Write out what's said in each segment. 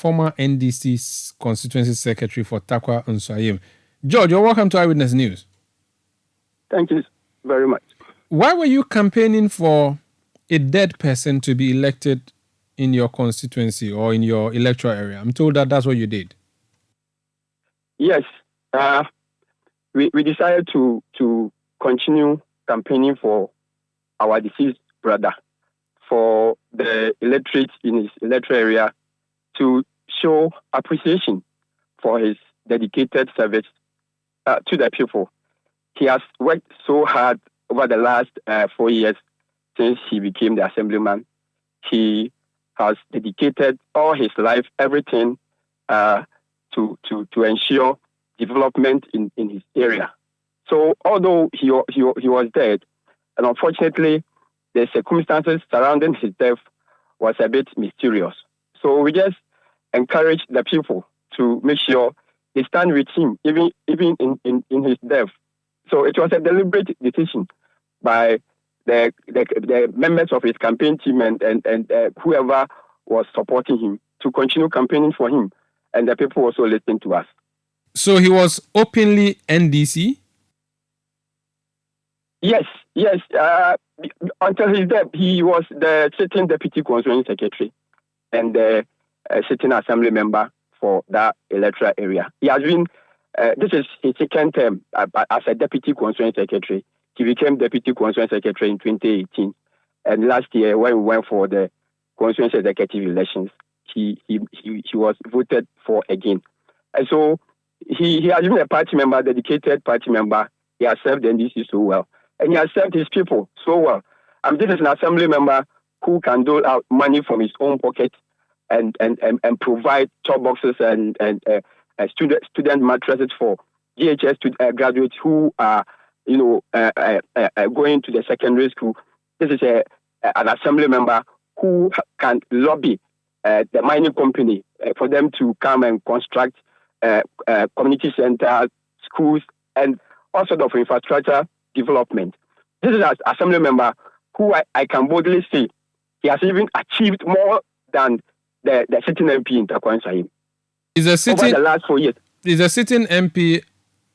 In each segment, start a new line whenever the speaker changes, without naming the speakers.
former NDC constituency secretary for Tarkwa Nsuaem. George, you're welcome to Eyewitness News.
Thank you very much.
Why were you campaigning for a dead person to be elected in your constituency or in your electoral area? I'm told that that's what you did.
Yes. We decided to continue campaigning for our deceased brother, for the electorate in his electoral area, to show appreciation for his dedicated service to the people. He has worked so hard over the last 4 years since he became the assemblyman. He has dedicated all his life, everything, to ensure development in his area. So although he was dead, and unfortunately the circumstances surrounding his death was a bit mysterious. So we just encourage the people to make sure they stand with him, even in his death. So it was a deliberate decision by the members of his campaign team and whoever was supporting him to continue campaigning for him. And the people also listened to us.
So he was openly NDC?
Yes. Until his death, he was the sitting deputy constituency secretary and the sitting assembly member for that electoral area. He has been, this is his second term as a deputy constituency secretary. He became deputy constituency secretary in 2018. And last year, when we went for the constituency executive elections, he was voted for again. And so he has been a party member, dedicated party member. He has served the NDC so well. And he has served his people so well. This is an assembly member who can dole out money from his own pocket and provide top boxes and student mattresses for GHS graduates who are going to the secondary school. This is an assembly member who can lobby the mining company for them to come and construct community centers, schools, and all sorts of infrastructure development. This is an assembly member who I can boldly say he has even achieved more than the sitting MP in Tarkwa Nsuaem. Over the last 4 years.
Is a sitting MP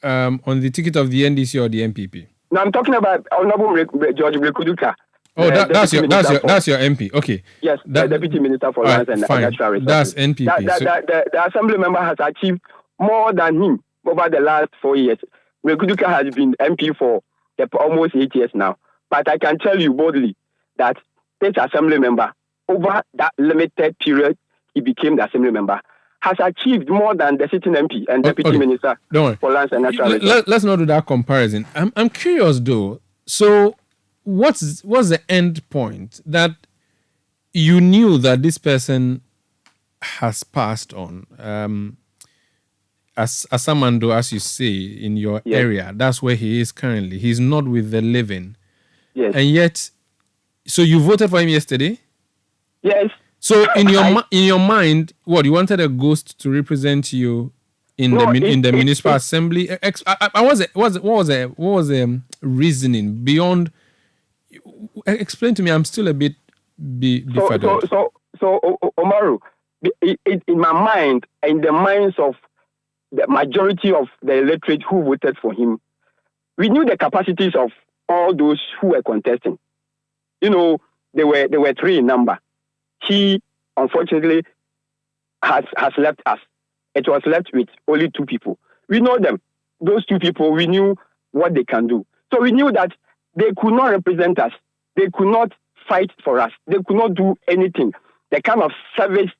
on the ticket of the NDC or the MPP?
No, I'm talking about Honorable George Blekuduka.
Oh, that's your MP. Okay.
Yes, the Deputy Minister for Lands and Natural Resources.
That's NPP.
The assembly member has achieved more than him over the last 4 years. Blekuduka has been MP for almost 8 years now. But I can tell you boldly that this assembly member, over that limited period he became the assembly member, has achieved more than the sitting MP and Deputy Minister for Lands and Natural Resources.
Let's not do that comparison. I'm curious though. So what's the end point that you knew that this person has passed on? As Asamando, as you say, in your area, that's where he is currently. He's not with the living.
Yes.
And yet, so you voted for him yesterday?
Yes.
So in your mind, what, you wanted a ghost to represent you in the municipal assembly? What was the reasoning beyond? Explain to me. I'm still a bit befuddled.
So Omaru, in my mind, in the minds of the majority of the electorate who voted for him, we knew the capacities of all those who were contesting. They were 3 in number. He, unfortunately, has left us. It was left with only 2 people. We know them. Those 2 people, we knew what they can do. So we knew that they could not represent us. They could not fight for us. They could not do anything. The kind of service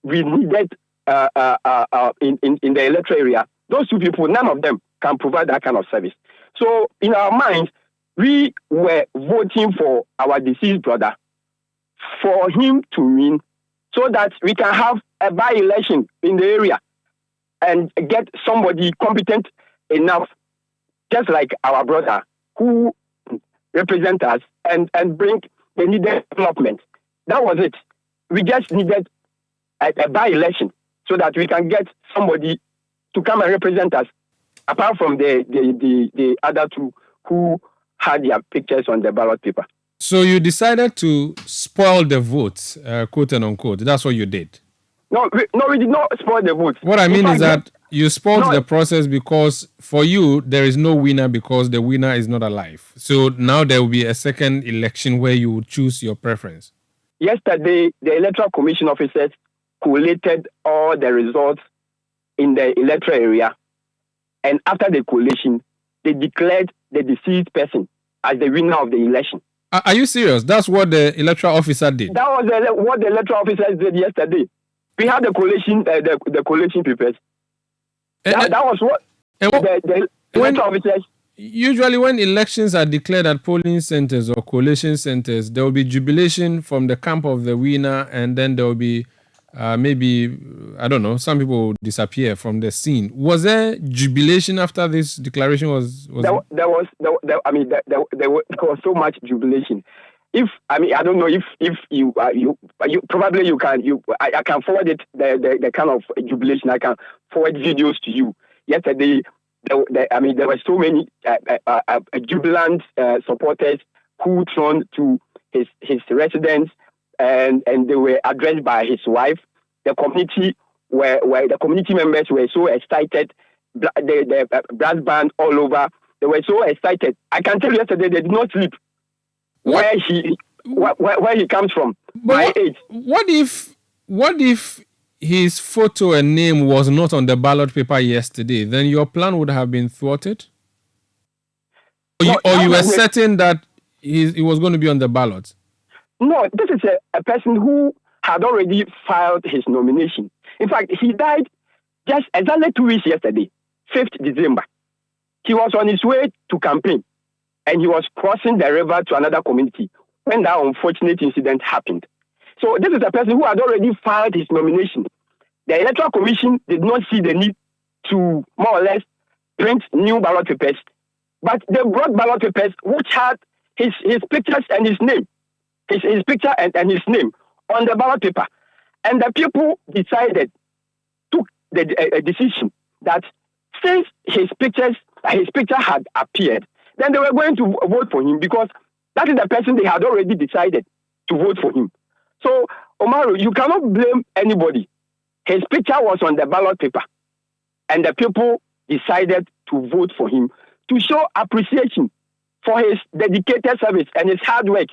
we needed in the electoral area, those 2 people, none of them can provide that kind of service. So in our minds, we were voting for our deceased brother, for him to win, so that we can have a by-election in the area and get somebody competent enough, just like our brother, who represent us and bring the needed development. That was it. We just needed a by-election so that we can get somebody to come and represent us, apart from the other 2 who had their pictures on the ballot paper.
So you decided to spoil the votes, quote and unquote. That's what you did.
No, we did not spoil the vote.
What I mean is that you spoiled the process because for you, there is no winner because the winner is not alive. So now there will be a second election where you will choose your preference.
Yesterday, the Electoral Commission officers collated all the results in the electoral area. And after the collation, they declared the deceased person as the winner of the election.
Are you serious? That's what the electoral officer did?
That was what the electoral officers did yesterday. We had the collation, the collation papers. That was what the electoral officers...
Usually when elections are declared at polling centers or collation centers, there will be jubilation from the camp of the winner, and then there will be maybe, I don't know, some people will disappear from the scene. Was there jubilation after this declaration was
there was so much jubilation. I don't know if you probably you can I can forward it the kind of jubilation. I can forward videos to you. Yesterday, there were so many jubilant supporters who turned to his residence, and they were addressed by his wife. The community the community members were so excited. The brass band all over. They were so excited. I can tell you yesterday they did not sleep. Where he comes from.
But what if his photo and name was not on the ballot paper yesterday? Then your plan would have been thwarted? Or you were certain that he was going to be on the ballot?
No, this is a person who had already filed his nomination. In fact, he died just exactly 2 weeks yesterday, 5th December. He was on his way to campaign, and he was crossing the river to another community when that unfortunate incident happened. So this is a person who had already filed his nomination. The Electoral Commission did not see the need to more or less print new ballot papers, but they brought ballot papers which had his pictures and his name, his picture and his name on the ballot paper. And the people took the decision that since his picture had appeared, then they were going to vote for him because that is the person they had already decided to vote for him. So, Omaru, you cannot blame anybody. His picture was on the ballot paper, and the people decided to vote for him to show appreciation for his dedicated service and his hard work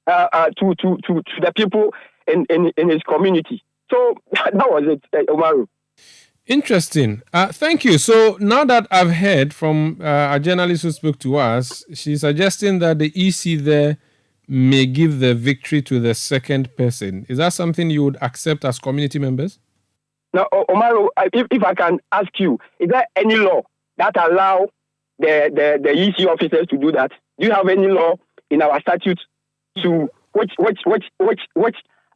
to the people in his community. So that was it, Omaru.
Interesting. Thank you. So now that I've heard from a journalist who spoke to us, she's suggesting that the EC there may give the victory to the second person. Is that something you would accept as community members?
Now, Omaru, if I can ask you, is there any law that allow the EC officers to do that? Do you have any law in our statute to which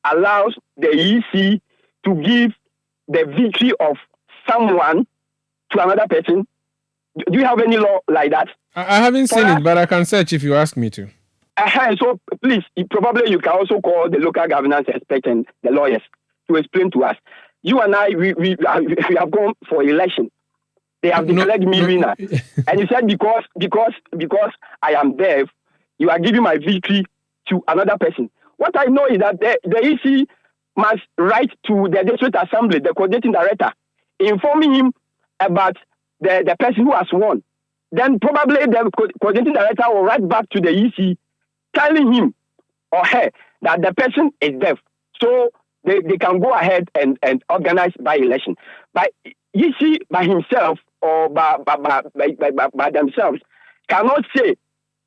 allows the EC to give the victory of someone to another person? Do you have any law like that?
I haven't seen it, but I can search if you ask me to.
So please, probably you can also call the local governance expert and the lawyers to explain to us. You and I, we have gone for election. They have declared me winner. And you said because I am deaf, you are giving my victory to another person. What I know is that the EC must write to the district assembly, the coordinating director, informing him about the person who has won. Then probably the coordinating director will write back to the EC telling him or her that the person is deaf. So they can go ahead and organize by election. But EC by himself or by themselves cannot say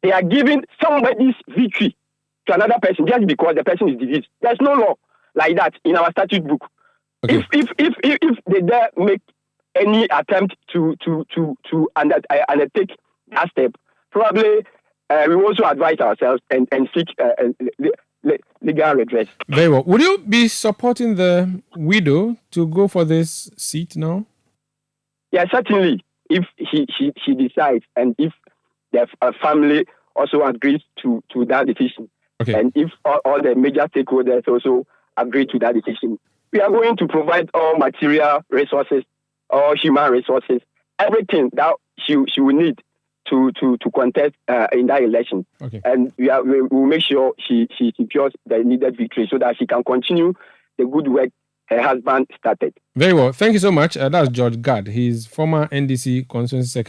they are giving somebody's victory to another person just because the person is diseased. There's no law like that in our statute book. Okay. If they dare make any attempt to undertake that step, probably we also advise ourselves and seek legal redress.
Very well. Would you be supporting the widow to go for this seat now?
Yeah, certainly. If she decides, and if the family also agrees to that decision, okay, and if all the major stakeholders also agree to that decision, we are going to provide all material resources, all human resources, everything that she will need to contest in that election. Okay. And we will make sure she secures the needed victory so that she can continue the good work her husband started.
Very well. Thank you so much. That's George Gad. He's former NDC constituency secretary.